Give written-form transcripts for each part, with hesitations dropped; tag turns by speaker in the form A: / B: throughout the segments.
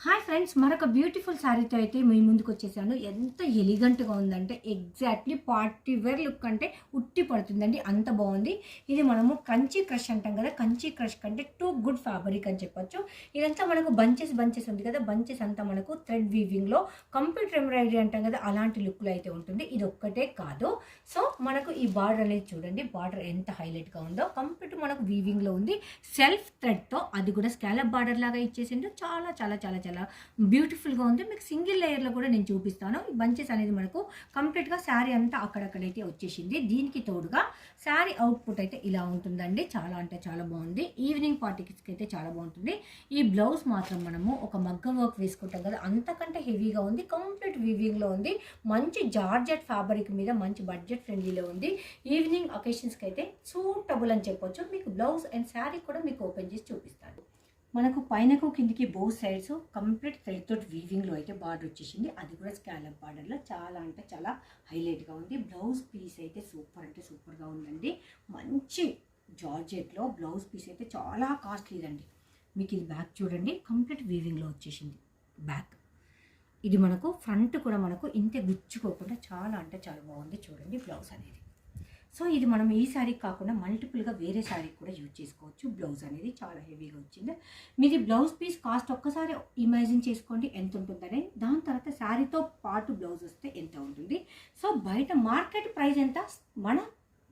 A: Hi friends, మరొక beautiful శారీతో అయితే మీ ముందుకు వచ్చేసాను. ఎంత ఎలిగెంట్గా ఉందంటే ఎగ్జాక్ట్లీ పార్టీ వేర్ లుక్ అంటే ఉట్టి పడుతుందండి, అంత బాగుంది. ఇది మనము కంచి క్రష్ అంటాం కదా, కంచి క్రష్ కంటే టూ గుడ్ ఫ్యాబ్రిక్ అని చెప్పొచ్చు. ఇదంతా మనకు బంచెస్ ఉంది కదా, బంచెస్ అంతా మనకు థ్రెడ్ వీవింగ్లో కంప్యూటర్ ఎంబ్రాయిడరీ అంటాం కదా, అలాంటి లుక్లో అయితే ఉంటుంది. ఇది ఒక్కటే కాదు, సో మనకు ఈ బార్డర్ అనేది చూడండి, బార్డర్ ఎంత హైలైట్గా ఉందో. కంప్లీట్ మనకు వీవింగ్లో ఉంది, సెల్ఫ్ థ్రెడ్తో, అది కూడా స్కాలప్ బార్డర్ లాగా ఇచ్చేసిండు. చాలా చాలా చాలా చాలా బ్యూటిఫుల్గా ఉంది. మీకు సింగిల్ లేయర్లో కూడా నేను చూపిస్తాను. ఈ బంచెస్ అనేది మనకు కంప్లీట్గా శారీ అంతా అక్కడక్కడైతే వచ్చేసింది. దీనికి తోడుగా శారీ అవుట్పుట్ అయితే ఇలా ఉంటుందండి. చాలా అంటే చాలా బాగుంది. ఈవినింగ్ పార్టీకి అయితే చాలా బాగుంటుంది. ఈ బ్లౌజ్ మాత్రం మనము ఒక మగ్గం వర్క్ వేసుకుంటాం కదా, అంతకంటే హెవీగా ఉంది. కంప్లీట్ వీవింగ్లో ఉంది. మంచి జార్జెట్ ఫ్యాబ్రిక్ మీద మంచి బడ్జెట్ ఫ్రెండ్లీలో ఉంది. ఈవినింగ్ అకేషన్స్కి అయితే సూటబుల్ అని చెప్పొచ్చు. మీకు బ్లౌజ్ అండ్ శారీ కూడా మీకు ఓపెన్ చేసి చూపిస్తాను. మనకు పైనకు కిందికి బోత్ సైడ్స్ కంప్లీట్ థ్రెడ్ తోటి వీవింగ్లో అయితే బార్డర్ వచ్చేసింది. అది కూడా స్కాలప్ బార్డర్లో చాలా అంటే చాలా హైలైట్గా ఉంది. బ్లౌజ్ పీస్ అయితే సూపర్ అంటే సూపర్గా ఉందండి. మంచి జార్జెట్లో బ్లౌజ్ పీస్ అయితే చాలా కాస్ట్లీదండి. మీకు ఇది బ్యాక్ చూడండి, కంప్లీట్ వీవింగ్లో వచ్చేసింది బ్యాక్. ఇది మనకు ఫ్రంట్ కూడా మనకు ఇంతే గుచ్చుకోకుండా చాలా అంటే చాలా బాగుంది. చూడండి బ్లౌజ్ అనేది. సో ఇది మనం ఈ శారీకి కాకుండా మల్టిపుల్గా వేరే శారీకి కూడా యూజ్ చేసుకోవచ్చు. బ్లౌజ్ అనేది చాలా హెవీగా వచ్చింది. మీది బ్లౌజ్ పీస్ కాస్ట్ ఒక్కసారి ఇమాజిన్ చేసుకోండి ఎంత ఉంటుందని. దాని తర్వాత శారీతో పాటు బ్లౌజ్ వస్తే ఎంత ఉంటుంది. సో బయట మార్కెట్ ప్రైస్ ఎంత, మన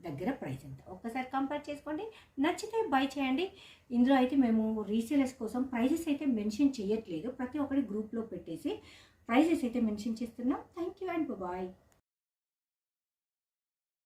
A: దగ్గర ప్రైస్ ఎంత, ఒక్కసారి కంపేర్ చేసుకోండి. నచ్చితే బై చేయండి. ఇందులో అయితే మేము రీసేలర్స్ కోసం ప్రైజెస్ అయితే మెన్షన్ చేయట్లేదు. ప్రతి ఒక్కరి గ్రూప్లో పెట్టేసి ప్రైజెస్ అయితే మెన్షన్ చేస్తున్నాం. Thank you and bye.